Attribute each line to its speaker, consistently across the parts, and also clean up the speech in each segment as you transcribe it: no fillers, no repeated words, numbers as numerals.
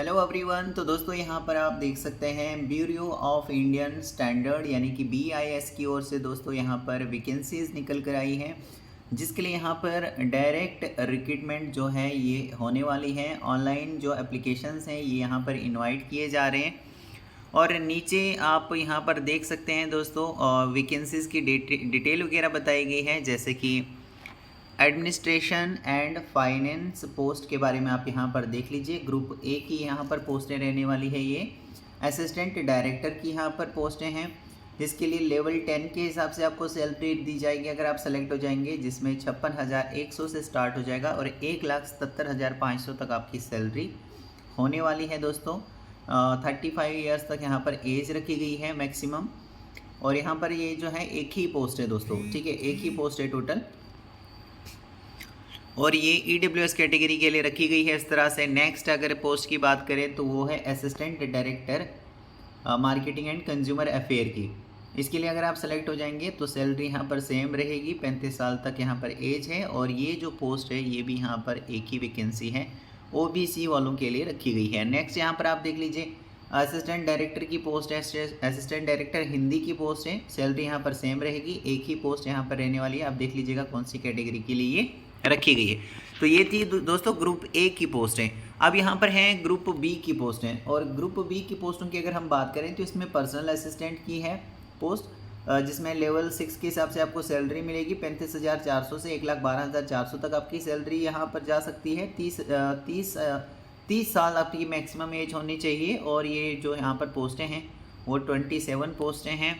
Speaker 1: Hello everyone. तो दोस्तों यहाँ पर आप देख सकते हैं ब्यूरो ऑफ इंडियन स्टैंडर्ड यानी कि BIS की ओर से दोस्तों यहाँ पर वैकेंसीज निकल कर आई हैं, जिसके लिए यहाँ पर डायरेक्ट रिक्रूटमेंट जो है ये होने वाली है। ऑनलाइन जो एप्लीकेशंस हैं ये यहाँ पर इनवाइट किए जा रहे हैं और नीचे आप यहाँ पर देख सकते हैं दोस्तों वैकेंसीज़ की डिटेल वगैरह बताई गई है, जैसे कि एडमिनिस्ट्रेशन एंड फाइनेंस पोस्ट के बारे में आप यहाँ पर देख लीजिए। ग्रुप ए की यहाँ पर पोस्टें रहने वाली है। ये असिस्टेंट डायरेक्टर की यहाँ पर पोस्टें हैं, जिसके लिए लेवल 10 के हिसाब से आपको सैलरी दी जाएगी अगर आप सेलेक्ट हो जाएंगे, जिसमें 56,100 से स्टार्ट हो जाएगा और 1,77,500 तक आपकी सैलरी होने वाली है दोस्तों। 35 ईयर्स तक यहाँ पर एज रखी गई है मैक्सिमम। और यहाँ पर ये जो है एक ही पोस्ट है दोस्तों, ठीक है, एक ही पोस्ट है टोटल। और ये EWS कैटेगरी के लिए रखी गई है इस तरह से। नेक्स्ट अगर पोस्ट की बात करें तो वो है assistant director marketing and consumer affair की। इसके लिए अगर आप सेलेक्ट हो जाएंगे तो सैलरी यहाँ पर सेम रहेगी। 35 साल तक यहाँ पर एज है और ये जो पोस्ट है ये भी यहाँ पर एक ही वैकेंसी है, OBC वालों के लिए रखी गई है। नेक्स्ट यहाँ पर आप देख लीजिए असिस्टेंट डायरेक्टर की पोस्ट है, असिस्टेंट डायरेक्टर हिंदी की पोस्ट है। सैलरी यहाँ पर सेम रहेगी, एक ही पोस्ट यहाँ पर रहने वाली है। आप देख लीजिएगा कौन सी कैटेगरी के लिए रखी गई है। तो ये थी दोस्तों ग्रुप ए की पोस्टें। अब यहाँ पर हैं ग्रुप बी की पोस्टें, और ग्रुप बी की पोस्टों की अगर हम बात करें तो इसमें पर्सनल असिस्टेंट की है पोस्ट, जिसमें लेवल 6 के हिसाब से आपको सैलरी मिलेगी 35,400 से 1,12,400 तक आपकी सैलरी यहाँ पर जा सकती है। 30 साल आपकी मैक्सिमम एज होनी चाहिए। और ये जो यहाँ पर पोस्टें हैं वो 27 पोस्टें हैं।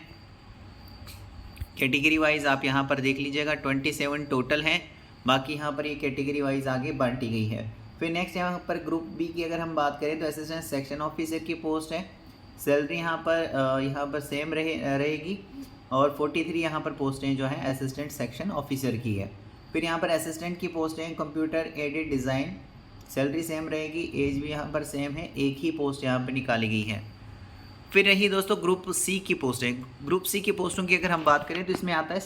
Speaker 1: कैटेगरी वाइज आप यहाँ पर देख लीजिएगा 27 टोटल हैं, बाकी यहाँ पर ये कैटेगरी वाइज आगे बांटी गई है। फिर नेक्स्ट यहाँ पर ग्रुप बी की अगर हम बात करें तो असिस्टेंट सेक्शन ऑफिसर की पोस्ट है। सैलरी यहाँ पर सेम रहेगी और 43 यहाँ पर पोस्टें जो है असिस्टेंट सेक्शन ऑफिसर की है। फिर यहाँ पर असिस्टेंट की पोस्टें computer aided design, salary same रहेगी, एज भी यहाँ पर सेम है, एक ही पोस्ट यहाँ पर निकाली गई है। फिर रही दोस्तों ग्रुप सी की पोस्टें। ग्रुप सी की पोस्टों की अगर हम बात करें तो इसमें आता है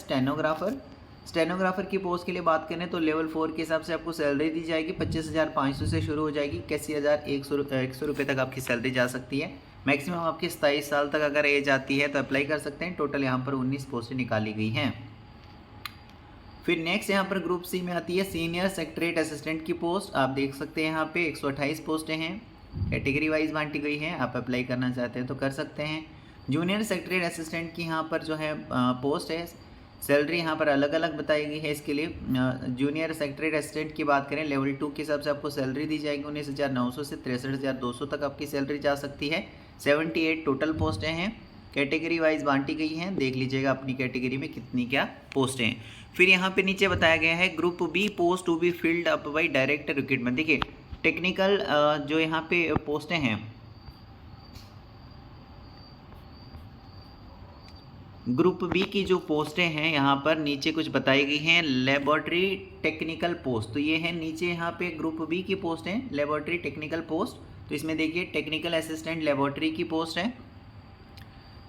Speaker 1: स्टेनोग्राफर की पोस्ट के लिए बात करें तो लेवल 4 के हिसाब से आपको सैलरी दी जाएगी। 25,500 से शुरू हो जाएगी, 81,100 रुपये तक आपकी सैलरी जा सकती है। मैक्सिमम आपकी 27 साल तक अगर एज आती है तो अप्लाई कर सकते हैं। टोटल यहाँ पर 19 पोस्टें निकाली गई हैं। फिर नेक्स्ट यहाँ पर ग्रुप सी में आती है सीनियर सेक्रेटरीट असिस्टेंट की पोस्ट। आप देख सकते हैं यहाँ पे 128 पोस्टें हैं, कैटेगरी वाइज बांटी गई है। आप अप्लाई करना चाहते हैं तो कर सकते हैं। जूनियर सेक्रेटरीट असिस्टेंट की यहाँ पर जो है पोस्ट है, सैलरी यहाँ पर अलग अलग बताई गई है। इसके लिए जूनियर सेक्रेटरीट असिस्टेंट की बात करें लेवल 2 के हिसाब से आपको सैलरी दी जाएगी 19,900 से 63,200 तक आपकी सैलरी जा सकती है। 78 टोटल पोस्टें हैं, कैटेगरी वाइज बांटी गई हैं। देख लीजिएगा अपनी कैटेगरी में कितनी क्या पोस्टें हैं। फिर यहाँ पे नीचे बताया गया है group B post to be filled up by direct recruitment. देखिए टेक्निकल जो यहाँ पे पोस्टें हैं, ग्रुप बी की जो पोस्टें हैं यहाँ पर नीचे कुछ बताई गई हैं। लेबोरेटरी टेक्निकल पोस्ट, तो ये है नीचे यहाँ पे ग्रुप बी की पोस्ट है लेबोरेटरी टेक्निकल पोस्ट। तो इसमें देखिए टेक्निकल असिस्टेंट लेबोरेटरी की पोस्ट है,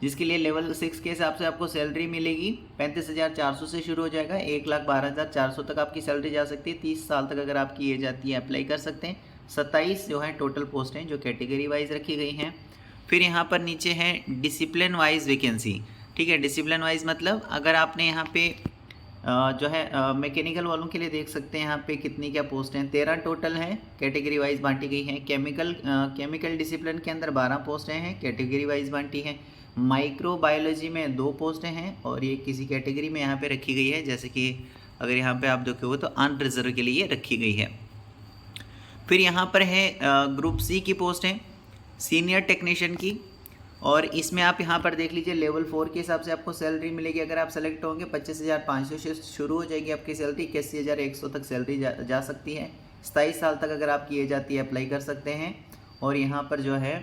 Speaker 1: जिसके लिए लेवल 6 के हिसाब से आपको सैलरी मिलेगी। 35,400 से शुरू हो जाएगा, 1,12,400 तक आपकी सैलरी जा सकती है। 30 साल तक अगर आपकी एज आती है अप्लाई कर सकते हैं। 27 जो है टोटल पोस्टें जो कैटेगरी वाइज रखी गई हैं। फिर यहाँ पर नीचे है डिसिप्लिन वाइज वैकेंसी, ठीक है। डिसिप्लिन वाइज मतलब अगर आपने यहाँ पे जो है मैकेनिकल वालों के लिए देख सकते हैं यहाँ पे कितनी क्या पोस्ट हैं। 13 टोटल हैं, कैटेगरी वाइज बांटी गई हैं। केमिकल डिसिप्लिन के अंदर 12 पोस्टें हैं, कैटेगरी वाइज बांटी हैं। माइक्रोबायोलॉजी में 2 पोस्टें हैं और ये किसी कैटेगरी में यहाँ पे रखी गई है, जैसे कि अगर यहाँ पे आप देखोगे तो अनरिजर्व के लिए रखी गई है। फिर यहाँ पर है ग्रुप सी की पोस्टें सीनियर टेक्नीशियन की, और इसमें आप यहाँ पर देख लीजिए लेवल 4 के हिसाब से आपको सैलरी मिलेगी। अगर आप सेलेक्ट होंगे 25,500 से शुरू हो जाएगी आपकी सैलरी, 81,100 तक सैलरी जा सकती है। 27 साल तक अगर आपकी एज आती है अप्लाई कर सकते हैं। और यहाँ पर जो है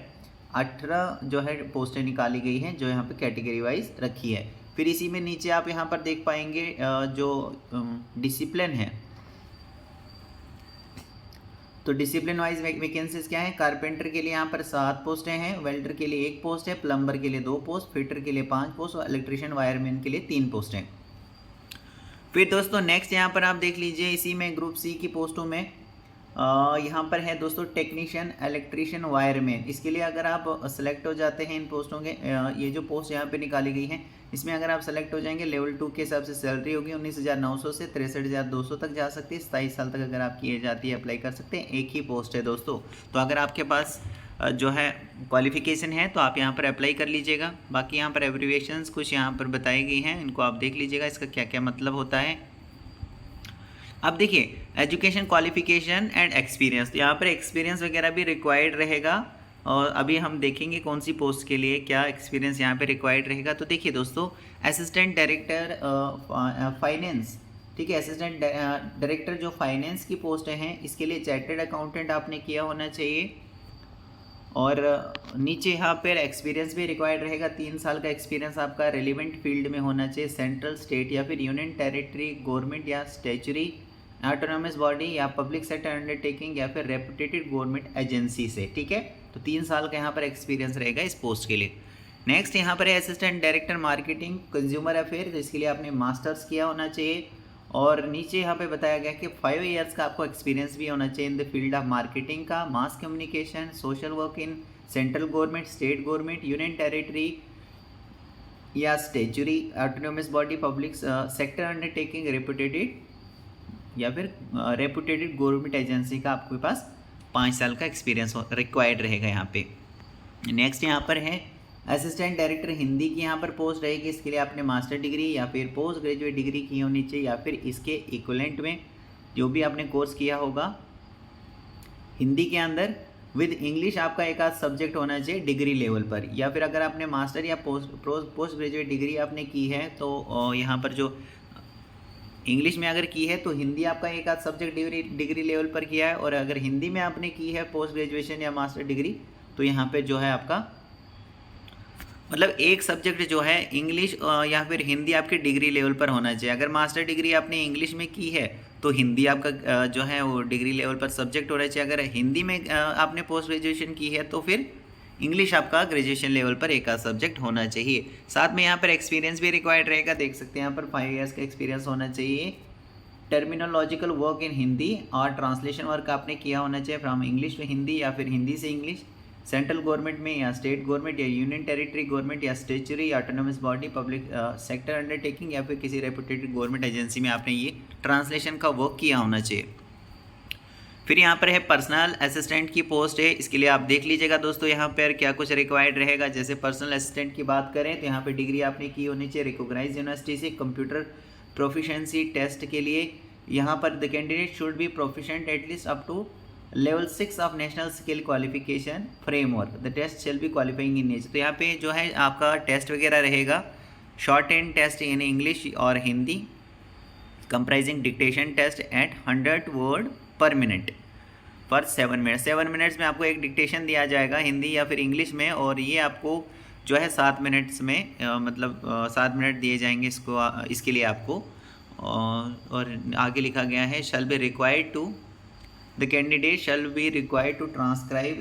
Speaker 1: 18 जो है पोस्टें निकाली गई हैं जो यहाँ पे कैटेगरी वाइज रखी है। फिर इसी में नीचे आप यहाँ पर देख पाएंगे जो डिसिप्लिन है, तो डिसिप्लिन वाइज वैकेंसीज क्या है। कारपेंटर के लिए यहाँ पर 7 पोस्टें हैं, वेल्डर के लिए 1 पोस्ट है, प्लम्बर के लिए 2 पोस्ट, फिटर के लिए 5 पोस्ट और इलेक्ट्रिशियन वायरमैन के लिए 3 पोस्टें। फिर दोस्तों नेक्स्ट यहाँ पर आप देख लीजिए इसी में ग्रुप सी की पोस्टों में यहाँ पर है दोस्तों टेक्नीशियन, इलेक्ट्रीशियन, वायरमैन। इसके लिए अगर आप सेलेक्ट हो जाते हैं इन पोस्टों के, ये जो पोस्ट यहाँ पे निकाली गई हैं इसमें अगर आप सेलेक्ट हो जाएंगे, लेवल 2 के हिसाब से सैलरी होगी 19,900 से 63,200 तक जा सकती है। 27 साल तक अगर आप किए जाती है अप्लाई कर सकते हैं। एक ही पोस्ट है दोस्तों, तो अगर आपके पास जो है क्वालिफिकेशन है तो आप यहाँ पर अप्लाई कर लीजिएगा। बाकी यहाँ पर एब्रीविएशंस कुछ यहाँ पर बताई गई हैं, इनको आप देख लीजिएगा इसका क्या क्या मतलब होता है। अब देखिए एजुकेशन, क्वालिफिकेशन एंड एक्सपीरियंस, तो यहाँ पर एक्सपीरियंस वगैरह भी रिक्वायर्ड रहेगा और अभी हम देखेंगे कौन सी पोस्ट के लिए क्या एक्सपीरियंस यहाँ पे रिक्वायर्ड रहेगा। तो देखिए दोस्तों, असिस्टेंट डायरेक्टर फाइनेंस, ठीक है, असिस्टेंट डायरेक्टर जो फाइनेंस की पोस्ट हैं इसके लिए चार्टर्ड अकाउंटेंट आपने किया होना चाहिए। और नीचे यहाँ पर एक्सपीरियंस भी रिक्वायर्ड रहेगा, 3 साल का एक्सपीरियंस आपका रेलिवेंट फील्ड में होना चाहिए, सेंट्रल, स्टेट या फिर यूनियन टेरिटरी गवर्नमेंट या स्टैच्यूटरी ऑटोनॉमस बॉडी या पब्लिक सेक्टर अंडरटेकिंग या फिर रेपुटेटेड गवर्नमेंट एजेंसी से, ठीक है। तो 3 साल का यहाँ पर एक्सपीरियंस रहेगा इस पोस्ट के लिए। नेक्स्ट यहाँ पर है assistant director marketing consumer affair, तो इसके लिए आपने मास्टर्स किया होना चाहिए। और नीचे यहाँ पे बताया गया कि 5 ईयर्स का आपको एक्सपीरियंस भी होना चाहिए in the field of marketing का, mass communication, social work in central government, state government, union territory या statutory autonomous body, public sector undertaking, reputed या फिर रेपुटेटेड गवर्नमेंट एजेंसी का आपके पास 5 साल का एक्सपीरियंस रिक्वायर्ड रहेगा यहाँ पे। नेक्स्ट यहाँ पर है असिस्टेंट डायरेक्टर हिंदी की यहाँ पर पोस्ट रहेगी, इसके लिए आपने मास्टर डिग्री या फिर पोस्ट ग्रेजुएट डिग्री की होनी चाहिए या फिर इसके इक्विवेलेंट में जो भी आपने कोर्स किया होगा हिंदी के अंदर। विद इंग्लिश आपका एक आध सब्जेक्ट होना चाहिए डिग्री लेवल पर, या फिर अगर आपने मास्टर या पोस्ट ग्रेजुएट डिग्री आपने की है तो यहाँ पर जो इंग्लिश में अगर की है तो हिंदी आपका एक आध सब्जेक्ट डिग्री लेवल पर किया है, और अगर हिंदी में आपने की है पोस्ट ग्रेजुएशन या मास्टर डिग्री तो यहाँ पे जो है आपका मतलब एक सब्जेक्ट जो है इंग्लिश या फिर हिंदी आपके डिग्री लेवल पर होना चाहिए। अगर मास्टर डिग्री आपने इंग्लिश में की है तो हिंदी आपका जो है वो डिग्री लेवल पर सब्जेक्ट होना चाहिए। अगर हिंदी में आपने पोस्ट ग्रेजुएशन की है तो फिर इंग्लिश आपका ग्रेजुएशन लेवल पर एक आध सब्जेक्ट होना चाहिए। साथ में यहाँ पर एक्सपीरियंस भी रिक्वायर्ड रहेगा, देख सकते हैं यहाँ पर 5 ईयर्स का एक्सपीरियंस होना चाहिए। टर्मिनोलॉजिकल वर्क इन हिंदी और ट्रांसलेशन वर्क आपने किया होना चाहिए फ्रॉम इंग्लिश टू हिंदी या फिर हिंदी से इंग्लिश, सेंट्रल गवर्नमेंट में या स्टेट गवर्नमेंट या यूनियन टेरिटरी गवर्नमेंट या statutory autonomous body, public sector undertaking या फिर किसी रेपुटेटेड गवर्नमेंट एजेंसी में आपने ये ट्रांसलेशन का वर्क किया होना चाहिए। फिर यहाँ पर है पर्सनल असिस्टेंट की पोस्ट है, इसके लिए आप देख लीजिएगा दोस्तों यहाँ पर क्या कुछ रिक्वायर्ड रहेगा। जैसे पर्सनल असिस्टेंट की बात करें तो यहाँ पर डिग्री आपने की होनी चाहिए रिकॉग्नाइज यूनिवर्सिटी से। कंप्यूटर प्रोफिशिएंसी टेस्ट के लिए यहाँ पर the candidate should be proficient at least up to level 6 of national skill qualification framework, the test shall be qualifying in nature. तो यहाँ पे जो है आपका टेस्ट वगैरह रहेगा, shorthand test in English और Hindi, comprising dictation test at 100 word per minute for 7 minute. 7 minutes में आपको एक डिक्टेशन दिया जाएगा हिंदी या फिर इंग्लिश में, और ये आपको जो है 7 मिनट्स में 7 मिनट दिए जाएंगे इसके लिए आपको। और आगे लिखा गया है shall be required to The candidate shall be required to transcribe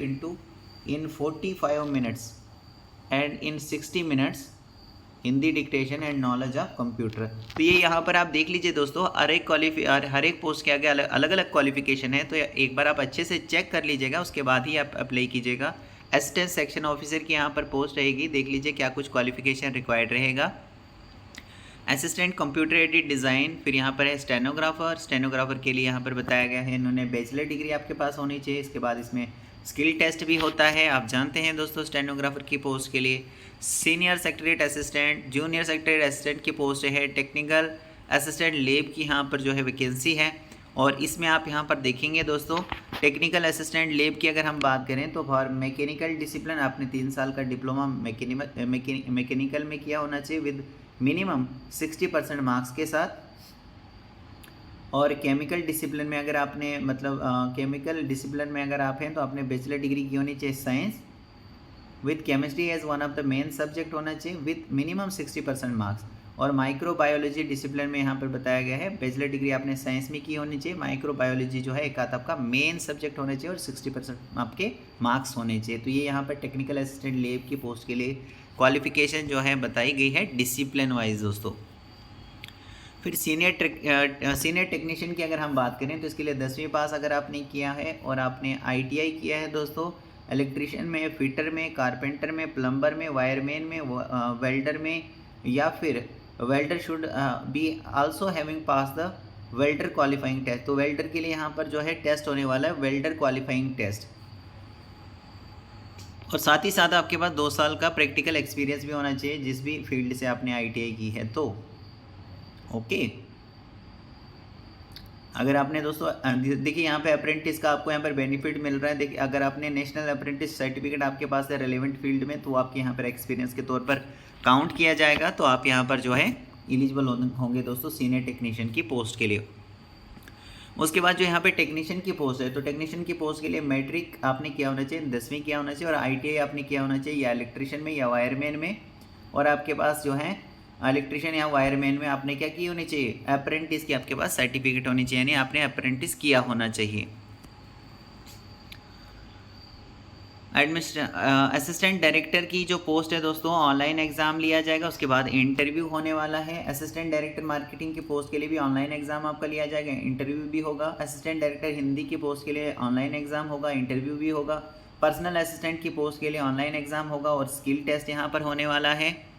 Speaker 1: in 45 minutes and in 60 minutes Hindi dictation and knowledge of computer. तो ये यहाँ पर आप देख लीजिए दोस्तों, हर एक पोस्ट के आगे अलग अलग क्वालिफिकेशन है, तो एक बार आप अच्छे से चेक कर लीजिएगा, उसके बाद ही आप अप्लाई कीजिएगा। असिस्टेंट सेक्शन ऑफिसर की यहाँ पर पोस्ट रहेगी, देख लीजिए क्या कुछ क्वालिफिकेशन रिक्वायर्ड रहेगा। असिस्टेंट कंप्यूटर एडेड डिज़ाइन, फिर यहाँ पर है स्टेनोग्राफर के लिए यहाँ पर बताया गया है इन्होंने बैचलर डिग्री आपके पास होनी चाहिए। इसके बाद इसमें स्किल टेस्ट भी होता है, आप जानते हैं दोस्तों स्टेनोग्राफर की पोस्ट के लिए। Senior secretariat assistant, junior secretariat assistant की पोस्ट है। टेक्निकल असिस्टेंट लेब की यहाँ पर जो है वैकेंसी है, और इसमें आप यहाँ पर देखेंगे दोस्तों टेक्निकल असिस्टेंट लेब की अगर हम बात करें तो फॉर मैकेनिकल डिसिप्लिन आपने 3 साल का डिप्लोमा मैकेनिकल में किया होना चाहिए विद मिनिमम 60% मार्क्स के साथ। और केमिकल डिसिप्लिन में अगर आपने केमिकल डिसिप्लिन में अगर आप हैं तो आपने बैचलर डिग्री की होनी चाहिए science with chemistry as one of the main subject होना चाहिए विद मिनिमम 60% मार्क्स। और माइक्रोबायोलॉजी डिसिप्लिन में यहाँ पर बताया गया है बैचलर डिग्री आपने साइंस में की होनी चाहिए, माइक्रोबायोलॉजी जो है एक आध आपका मेन सब्जेक्ट होना चाहिए और 60% आपके मार्क्स होने चाहिए। तो ये यहाँ पर टेक्निकल असिस्टेंट लेब की पोस्ट के लिए क्वालिफिकेशन जो है बताई गई है डिसिप्लिन वाइज दोस्तों। फिर सीनियर टेक्नीशियन की अगर हम बात करें तो इसके लिए 10वीं पास अगर आपने किया है और आपने ITI किया है दोस्तों, इलेक्ट्रिशियन में, फिटर में, कारपेंटर में, प्लम्बर में, वायरमैन में, वेल्डर में, या फिर welder should be also having pass the welder qualifying test. तो वेल्डर के लिए यहाँ पर जो है टेस्ट होने वाला है वेल्डर क्वालिफाइंग टेस्ट, और साथ ही साथ आपके पास 2 साल का प्रैक्टिकल एक्सपीरियंस भी होना चाहिए जिस भी फील्ड से आपने ITI की है तो। ओके, अगर आपने दोस्तों देखिए यहाँ पे अप्रेंटिस का आपको यहाँ पर बेनिफिट मिल रहा है। देखिए अगर आपने नेशनल अप्रेंटिस सर्टिफिकेट आपके पास है रेलेवेंट फील्ड में, तो आपके यहाँ पर एक्सपीरियंस के तौर पर काउंट किया जाएगा, तो आप यहाँ पर जो है एलिजिबल होंगे दोस्तों सीनियर टेक्नीशियन की पोस्ट के लिए। उसके बाद जो यहाँ पे टेक्नीशियन की पोस्ट है, तो टेक्नीशियन की पोस्ट के लिए मैट्रिक आपने किया होना चाहिए, 10वीं किया होना चाहिए, और ITI आपने किया होना चाहिए या इलेक्ट्रिशियन में या वायरमैन में, और आपके पास जो है इलेक्ट्रिशियन या वायरमैन में आपने क्या की होनी चाहिए, अप्रेंटिस की आपके पास सर्टिफिकेट होनी चाहिए, यानी आपने अप्रेंटिस किया होना चाहिए। असिस्टेंट डायरेक्टर की जो पोस्ट है दोस्तों, ऑनलाइन एग्जाम लिया जाएगा, उसके बाद इंटरव्यू होने वाला है। असिस्टेंट डायरेक्टर मार्केटिंग की पोस्ट के लिए भी ऑनलाइन एग्जाम आपका लिया जाएगा, इंटरव्यू भी होगा। असिस्टेंट डायरेक्टर हिंदी की पोस्ट के लिए ऑनलाइन एग्जाम होगा, इंटरव्यू भी होगा। पर्सनल असिस्टेंट की पोस्ट के लिए ऑनलाइन एग्जाम होगा और स्किल टेस्ट यहाँ पर होने वाला है।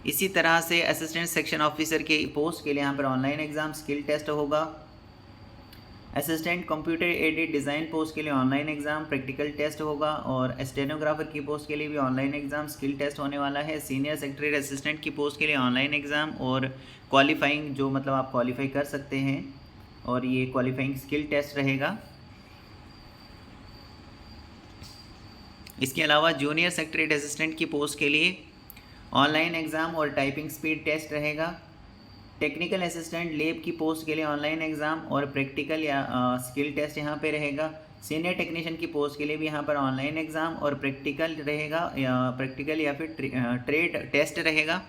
Speaker 1: इसी तरह से असिस्टेंट सेक्शन ऑफिसर के पोस्ट के लिए यहाँ पर ऑनलाइन एग्जाम, स्किल टेस्ट होगा। Assistant computer aided design post के लिए ऑनलाइन एग्जाम, प्रैक्टिकल टेस्ट होगा, और स्टेनोग्राफर की पोस्ट के लिए भी ऑनलाइन एग्जाम, स्किल टेस्ट होने वाला है। सीनियर सेक्रेटरी असिस्टेंट की पोस्ट के लिए ऑनलाइन एग्जाम और क्वालिफाइंग, जो मतलब आप क्वालिफाई कर सकते हैं, और ये क्वालिफाइंग स्किल टेस्ट रहेगा। इसके अलावा जूनियर सेक्रेटरी असिस्टेंट की पोस्ट के लिए ऑनलाइन एग्ज़ाम और टाइपिंग स्पीड टेस्ट रहेगा। टेक्निकल असिस्टेंट लैब की पोस्ट के लिए ऑनलाइन एग्ज़ाम और प्रैक्टिकल या स्किल टेस्ट यहाँ पे रहेगा। सीनियर टेक्नीशियन की पोस्ट के लिए भी यहाँ पर ऑनलाइन एग्ज़ाम और प्रैक्टिकल रहेगा, या फिर ट्रेड टेस्ट रहेगा।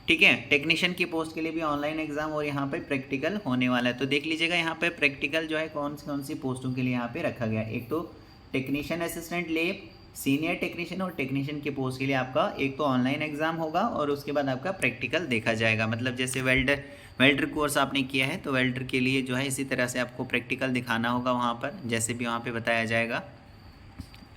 Speaker 1: ठीक है, टेक्नीशियन की पोस्ट के लिए भी ऑनलाइन एग्ज़ाम और यहाँ पे प्रैक्टिकल होने वाला है। तो देख लीजिएगा यहाँ पे प्रैक्टिकल जो है कौन सी पोस्टों के लिए यहाँ पे रखा गया है। एक तो technician assistant lab, senior technician और टेक्नीशियन की पोस्ट के लिए आपका एक तो ऑनलाइन एग्जाम होगा और उसके बाद आपका प्रैक्टिकल देखा जाएगा। मतलब जैसे वेल्डर कोर्स आपने किया है तो वेल्डर के लिए जो है इसी तरह से आपको प्रैक्टिकल दिखाना होगा वहाँ पर, जैसे भी वहाँ पे बताया जाएगा।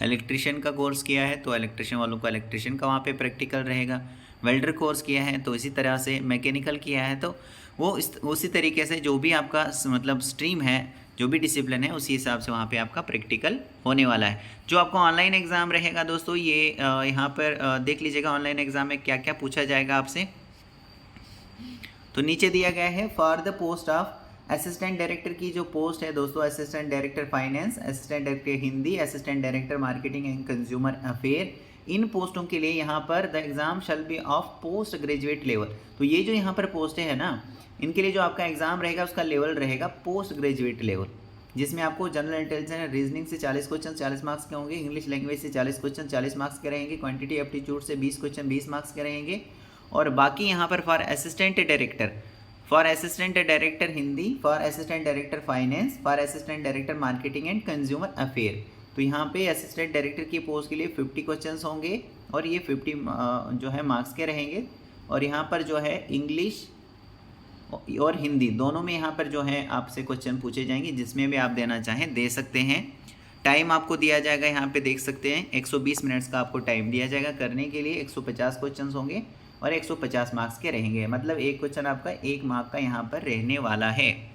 Speaker 1: इलेक्ट्रिशियन का कोर्स किया है तो इलेक्ट्रिशियन वालों का इलेक्ट्रिशियन का वहाँ पे प्रैक्टिकल रहेगा। वेल्डर कोर्स किया है तो इसी तरह से, मैकेनिकल किया है तो वो उसी तरीके से जो भी आपका मतलब स्ट्रीम है, जो भी डिसिप्लिन है, उसी हिसाब से वहाँ पे आपका प्रैक्टिकल होने वाला है। जो आपका ऑनलाइन एग्ज़ाम रहेगा दोस्तों, ये यहाँ पर देख लीजिएगा ऑनलाइन एग्ज़ाम में क्या क्या पूछा जाएगा आपसे। तो नीचे दिया गया है for the post of assistant director की जो पोस्ट है दोस्तों, assistant director finance, assistant director Hindi, assistant director marketing and consumer affair, इन पोस्टों के लिए यहाँ पर the exam shall be of post graduate level. तो ये जो यहाँ पर पोस्टें है ना, इनके लिए जो आपका एग्ज़ाम रहेगा उसका लेवल रहेगा पोस्ट ग्रेजुएट लेवल, जिसमें आपको जनरल इंटेलिजेंस एंड रीजनिंग से 40 क्वेश्चन 40 मार्क्स के होंगे, इंग्लिश लैंग्वेज से 40 क्वेश्चन 40 मार्क्स के रहेंगे, क्वांटिटी एप्टीट्यूड से 20 क्वेश्चन 20 मार्क्स के रहेंगे। और बाकी यहाँ पर for assistant director Hindi, for assistant director finance, for assistant director marketing and consumer affair, तो यहाँ पे असिस्टेंट डायरेक्टर की पोस्ट के लिए 50 क्वेश्चन होंगे और ये 50 जो है मार्क्स के रहेंगे। और यहाँ पर जो है इंग्लिश और हिंदी दोनों में यहाँ पर जो है आपसे क्वेश्चन पूछे जाएंगे, जिसमें भी आप देना चाहें दे सकते हैं। टाइम आपको दिया जाएगा, यहाँ पे देख सकते हैं 120 मिनट्स का आपको टाइम दिया जाएगा करने के लिए। 150 क्वेश्चन होंगे और 150 मार्क्स के रहेंगे, मतलब एक क्वेश्चन आपका 1 मार्क का यहाँ पर रहने वाला है।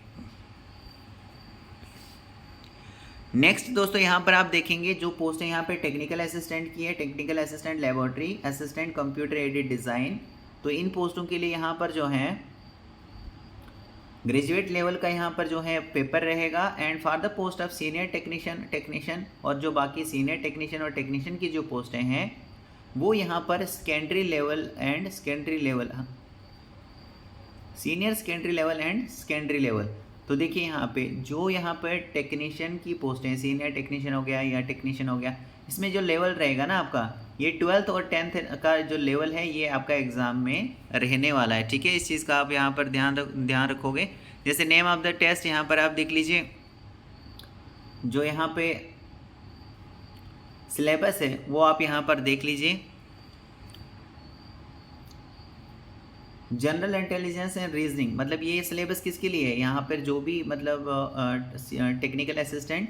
Speaker 1: नेक्स्ट दोस्तों यहाँ पर आप देखेंगे जो पोस्ट है यहाँ पे टेक्निकल असिस्टेंट की है, technical assistant laboratory, assistant computer aided design. तो इन पोस्टों के लिए यहाँ पर जो है ग्रेजुएट लेवल का यहाँ पर जो है पेपर रहेगा। And for the post of senior technician और जो बाकी सीनियर टेक्नीशियन और टेक्नीशियन की जो पोस्टें हैं वो यहाँ पर secondary level and secondary level, senior secondary level and secondary level. तो देखिए यहाँ पे जो यहाँ पर टेक्नीशियन की पोस्टें, सीनियर टेक्नीशियन हो गया या टेक्नीशियन हो गया, इसमें जो लेवल रहेगा ना आपका, ये 12th और 10th का जो लेवल है ये आपका एग्ज़ाम में रहने वाला है। ठीक है, इस चीज़ का आप यहाँ पर ध्यान रखोगे। जैसे नेम ऑफ द टेस्ट यहाँ पर आप देख लीजिए, जो यहाँ पे सिलेबस है वो आप यहाँ पर देख लीजिए। जनरल इंटेलिजेंस एंड रीजनिंग, मतलब ये सिलेबस किसके लिए है, यहाँ पर जो भी मतलब technical assistant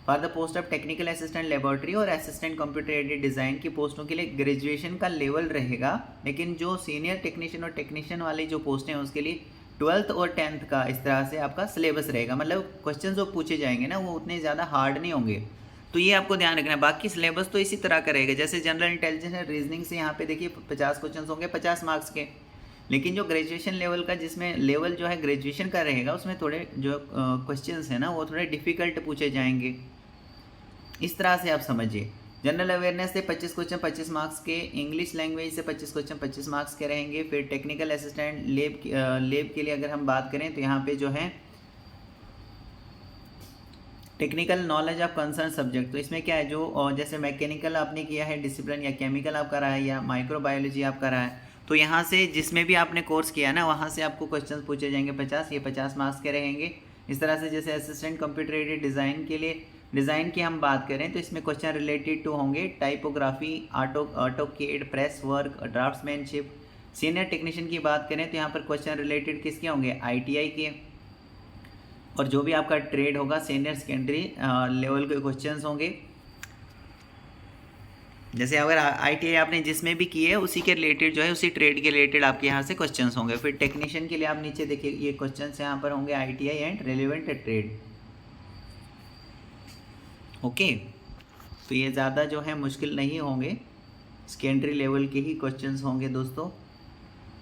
Speaker 1: for the post of technical assistant laboratory और असिस्टेंट कंप्यूटर एडेड डिज़ाइन की पोस्टों के लिए ग्रेजुएशन का लेवल रहेगा, लेकिन जो सीनियर टेक्नीशियन और टेक्नीशियन वाली जो पोस्टें हैं उसके लिए 12th और 10th का इस तरह से आपका सिलेबस रहेगा। मतलब क्वेश्चन जो पूछे जाएंगे ना वो उतने ज़्यादा हार्ड नहीं होंगे, तो ये आपको ध्यान रखना है। बाकी सिलेबस तो इसी तरह का रहेगा, जैसे जनरल इंटेलिजेंस और रीजनिंग से यहाँ पे देखिए 50 क्वेश्चन होंगे 50 मार्क्स के, लेकिन जो ग्रेजुएशन लेवल का, जिसमें लेवल जो है ग्रेजुएशन का रहेगा, उसमें थोड़े जो क्वेश्चंस हैं ना वो थोड़े डिफ़िकल्ट पूछे जाएंगे। इस तरह से आप समझिए। जनरल अवेयरनेस से 25 क्वेश्चन 25 मार्क्स के, इंग्लिश लैंग्वेज से 25 क्वेश्चन 25 मार्क्स के रहेंगे। फिर टेक्निकल असिस्टेंट लेब के लिए अगर हम बात करें तो यहाँ पे जो है technical knowledge of concern subject, तो इसमें क्या है, जो जैसे मैकेनिकल आपने किया है डिसिप्लिन, या केमिकल आप करा है, या माइक्रोबायोलॉजी आप करा है, तो यहाँ से जिसमें भी आपने कोर्स किया ना वहाँ से आपको क्वेश्चन पूछे जाएंगे 50, ये 50 मार्क्स के रहेंगे। इस तरह से जैसे असिस्टेंट कंप्यूटर एडेड डिज़ाइन के लिए, डिज़ाइन की हम बात करें तो इसमें क्वेश्चन रिलेटेड टू होंगे typography, AutoCAD, press work, draftsmanship. Senior technician की बात करें तो यहाँ पर क्वेश्चन रिलेटेड किसके होंगे, ITI के, और जो भी आपका ट्रेड होगा सीनियर सेकेंडरी लेवल के क्वेश्चंस होंगे। जैसे अगर ITI आपने जिसमें भी की है उसी के रिलेटेड जो है, उसी ट्रेड के रिलेटेड आपके यहाँ से क्वेश्चंस होंगे। फिर टेक्नीशियन के लिए आप नीचे देखिए ये क्वेश्चंस यहाँ पर होंगे ITI and relevant trade. Okay, तो ये ज़्यादा जो है मुश्किल नहीं होंगे, सेकेंडरी लेवल के ही क्वेश्चंस होंगे दोस्तों,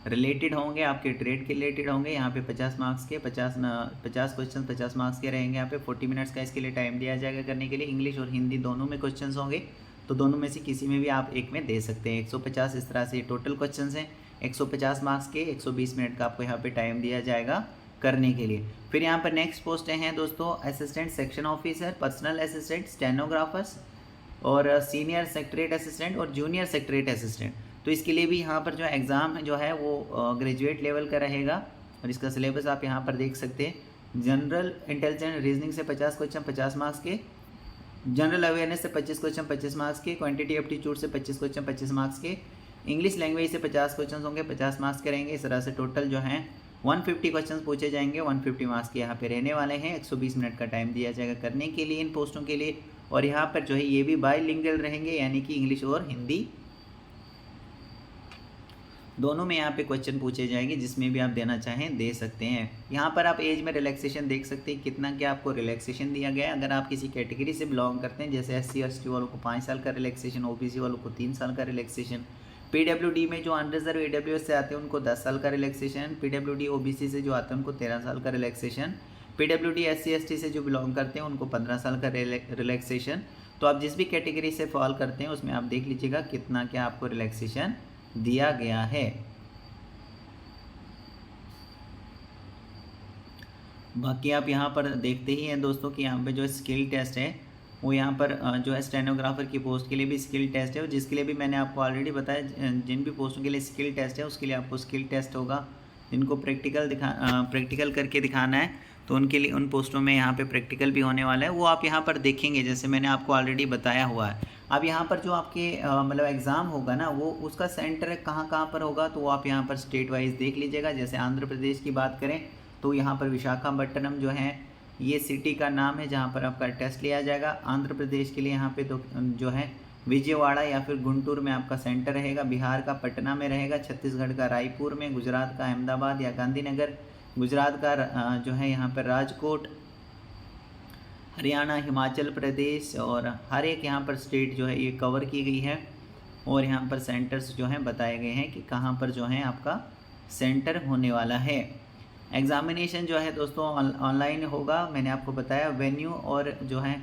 Speaker 1: रिलेटेड होंगे आपके ट्रेड के रिलेटेड होंगे। यहाँ पे 50 मार्क्स के 50 क्वेश्चन 50 मार्क्स के रहेंगे। यहाँ पे 40 मिनट्स का इसके लिए टाइम दिया जाएगा करने के लिए। इंग्लिश और हिंदी दोनों में क्वेश्चंस होंगे, तो दोनों में से किसी में भी आप एक में दे सकते हैं। 150 इस तरह से टोटल क्वेश्चंस हैं, 150 मार्क्स के 120 मिनट का आपको यहाँ पे टाइम दिया जाएगा करने के लिए। फिर यहाँ पर नेक्स्ट पोस्टें हैं दोस्तों, assistant section officer, personal assistant, stenographers, और सीनियर सेक्रेटरीट असिस्टेंट और जूनियर सेक्रेटरीट असिस्टेंट। तो इसके लिए भी यहाँ पर जो एग्ज़ाम जो है वो ग्रेजुएट लेवल का रहेगा, और इसका सिलेबस आप यहाँ पर देख सकते हैं। जनरल इंटेलिजेंस रीजनिंग से 50 क्वेश्चन 50 मार्क्स के, जनरल अवेयरनेस से 25 क्वेश्चन 25 मार्क्स के, क्वांटिटी एप्टीट्यूड से 25 क्वेश्चन 25 मार्क्स के, इंग्लिश लैंग्वेज से 50 क्वेश्चन होंगे 50 मार्क्स के रहेंगे। इस तरह से टोटल जो हैं 150 क्वेश्चन पूछे जाएंगे, 150 मार्क्स के यहाँ पे रहने वाले हैं। 120 मिनट का टाइम दिया जाएगा करने के लिए इन पोस्टों के लिए। और यहाँ पर जो है ये भी बाईलिंगुअल रहेंगे, यानी कि इंग्लिश और हिंदी दोनों में यहाँ पे क्वेश्चन पूछे जाएंगे, जिसमें भी आप देना चाहें दे सकते हैं। यहाँ पर आप एज में रिलैक्सेशन देख सकते हैं, कितना क्या आपको रिलैक्सेशन दिया गया है। अगर आप किसी कैटेगरी से बिलोंग करते हैं, जैसे SC ST वालों को 5 साल का रिलैक्सेशन, OBC वालों को 3 साल का रिलैक्सेशन, PWD में जो अनरिजर्व AWS से आते हैं उनको 10 साल का रिलैक्सेशन, PWD OBC से जो आते हैं उनको 13 साल का रिलैक्सेशन, PWD SC ST से जो बिलोंग करते हैं उनको 15 साल का रिलैक्सेशन। तो आप जिस भी कैटेगरी से फॉल करते हैं उसमें आप देख लीजिएगा कितना क्या आपको रिलैक्सेशन दिया गया है। बाकी आप यहाँ पर देखते ही हैं दोस्तों कि यहाँ पे जो स्किल टेस्ट है वो यहाँ पर जो है स्टेनोग्राफर की पोस्ट के लिए भी स्किल टेस्ट है, और जिसके लिए भी मैंने आपको ऑलरेडी बताया, जिन भी पोस्टों के लिए स्किल टेस्ट है उसके लिए आपको स्किल टेस्ट होगा। जिनको प्रैक्टिकल करके दिखाना है तो उनके लिए उन पोस्टों में यहाँ पे प्रैक्टिकल भी होने वाला है, वो आप यहाँ पर देखेंगे जैसे मैंने आपको ऑलरेडी बताया हुआ है। अब यहाँ पर जो आपके मतलब एग्ज़ाम होगा ना वो उसका सेंटर कहाँ पर होगा, तो वो आप यहाँ पर स्टेट वाइज देख लीजिएगा। जैसे आंध्र प्रदेश की बात करें तो यहाँ पर विशाखापट्टनम जो है ये सिटी का नाम है जहाँ पर आपका टेस्ट लिया जाएगा। आंध्र प्रदेश के लिए यहाँ पे तो जो है विजयवाड़ा या फिर गुंटूर में आपका सेंटर रहेगा। बिहार का पटना में रहेगा, छत्तीसगढ़ का रायपुर में, गुजरात का अहमदाबाद या गांधीनगर, गुजरात का जो है यहाँ पर राजकोट, हरियाणा, हिमाचल प्रदेश, और हर एक यहाँ पर स्टेट जो है ये कवर की गई है। और यहाँ पर सेंटर्स जो हैं बताए गए हैं कि कहाँ पर जो है आपका सेंटर होने वाला है। एग्ज़ामिनेशन जो है दोस्तों ऑनलाइन होगा, मैंने आपको बताया। वेन्यू और जो है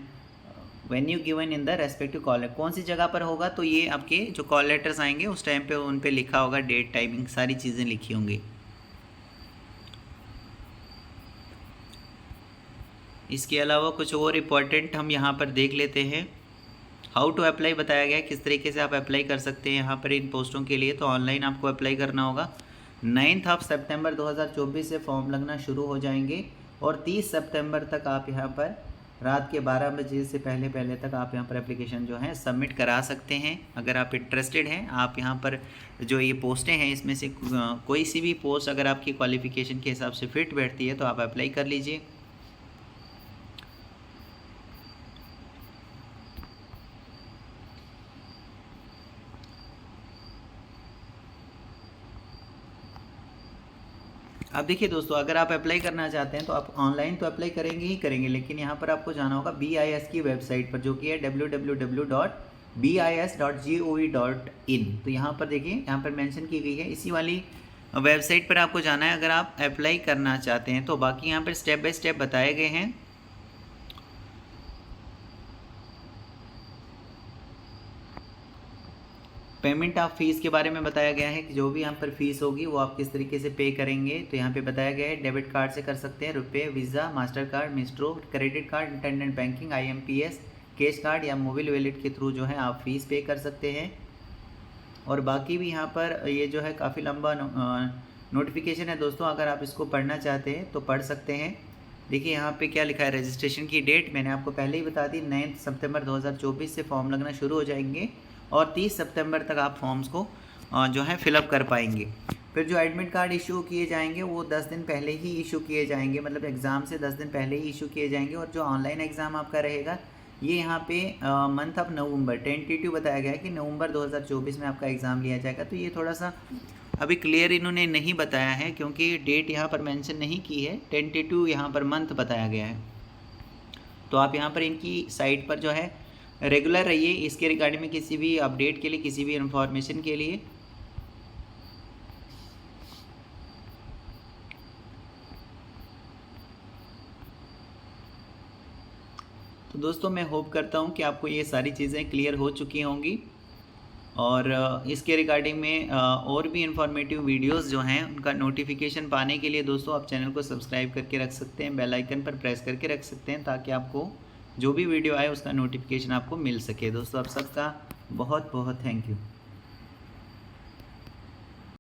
Speaker 1: venue given in the respective call, कौन सी जगह पर होगा तो ये आपके जो कॉल लेटर्स आएंगे उस टाइम पे उन पे लिखा होगा, डेट, टाइमिंग, सारी चीज़ें लिखी होंगी। इसके अलावा कुछ और इम्पॉर्टेंट हम यहाँ पर देख लेते हैं। हाउ टू अप्लाई बताया गया है, किस तरीके से आप अप्लाई कर सकते हैं यहाँ पर इन पोस्टों के लिए। तो ऑनलाइन आपको अप्लाई करना होगा। 9 सितंबर 2024 से फॉर्म लगना शुरू हो जाएंगे और 30 सितंबर तक आप यहाँ पर रात के 12 बजे से पहले तक आप यहाँ पर एप्लीकेशन जो है सबमिट करा सकते हैं। अगर आप इंटरेस्टेड हैं, आप यहाँ पर जो ये पोस्टें हैं इसमें से कोई सी भी पोस्ट अगर आपकी क्वालिफ़िकेशन के हिसाब से फिट बैठती है तो आप अप्लाई कर लीजिए। अब देखिए दोस्तों, अगर आप अप्लाई करना चाहते हैं तो आप ऑनलाइन तो अप्लाई करेंगे ही करेंगे, लेकिन यहाँ पर आपको जाना होगा BIS की वेबसाइट पर, जो कि है www.bis.gov.in। तो यहाँ पर देखिए, यहाँ पर मेंशन की गई है, इसी वाली वेबसाइट पर आपको जाना है अगर आप अप्लाई करना चाहते हैं तो। बाकी यहाँ पर स्टेप बाय स्टेप बताए गए हैं। पेमेंट ऑफ फीस के बारे में बताया गया है कि जो भी यहाँ पर फीस होगी वो आप किस तरीके से पे करेंगे। तो यहाँ पे बताया गया है डेबिट कार्ड से कर सकते हैं, रुपए, visa, master card, Maestro, credit card, internet banking, IMPS, cash card या मोबाइल वॉलेट के थ्रू जो है आप फीस पे कर सकते हैं। और बाकी भी यहाँ पर ये जो है काफ़ी लंबा नोटिफिकेशन है दोस्तों, अगर आप इसको पढ़ना चाहते हैं तो पढ़ सकते हैं। देखिए यहाँ पे क्या लिखा है, रजिस्ट्रेशन की डेट मैंने आपको पहले ही बता दी, 9 सितंबर 2024 से फॉर्म लगना शुरू हो जाएंगे और 30 सितंबर तक आप फॉर्म्स को जो है फिलअप कर पाएंगे। फिर जो एडमिट कार्ड इशू किए जाएंगे वो 10 दिन पहले ही इशू किए जाएंगे, मतलब एग्ज़ाम से 10 दिन पहले ही इशू किए जाएंगे। और जो ऑनलाइन एग्ज़ाम आपका रहेगा ये यहाँ पे मंथ ऑफ नवंबर, टेंटेटिव बताया गया है कि नवंबर 2024 में आपका एग्ज़ाम लिया जाएगा। तो ये थोड़ा सा अभी क्लियर इन्होंने नहीं बताया है, क्योंकि डेट यहाँ पर मेंशन नहीं की है, टेंटेटिव यहाँ पर मंथ बताया गया है। तो आप यहाँ पर इनकी साइट पर जो है रेगुलर रहिए इसके रिगार्डिंग में, किसी भी अपडेट के लिए, किसी भी इंफॉर्मेशन के लिए। तो दोस्तों मैं होप करता हूँ कि आपको ये सारी चीज़ें क्लियर हो चुकी होंगी। और इसके रिगार्डिंग में और भी इंफॉर्मेटिव वीडियोस जो हैं उनका नोटिफिकेशन पाने के लिए दोस्तों आप चैनल को सब्सक्राइब करके रख सकते हैं, बेल आइकन पर प्रेस करके रख सकते हैं, ताकि आपको जो भी वीडियो आए उसका नोटिफिकेशन आपको मिल सके। दोस्तों आप सबका बहुत बहुत थैंक यू।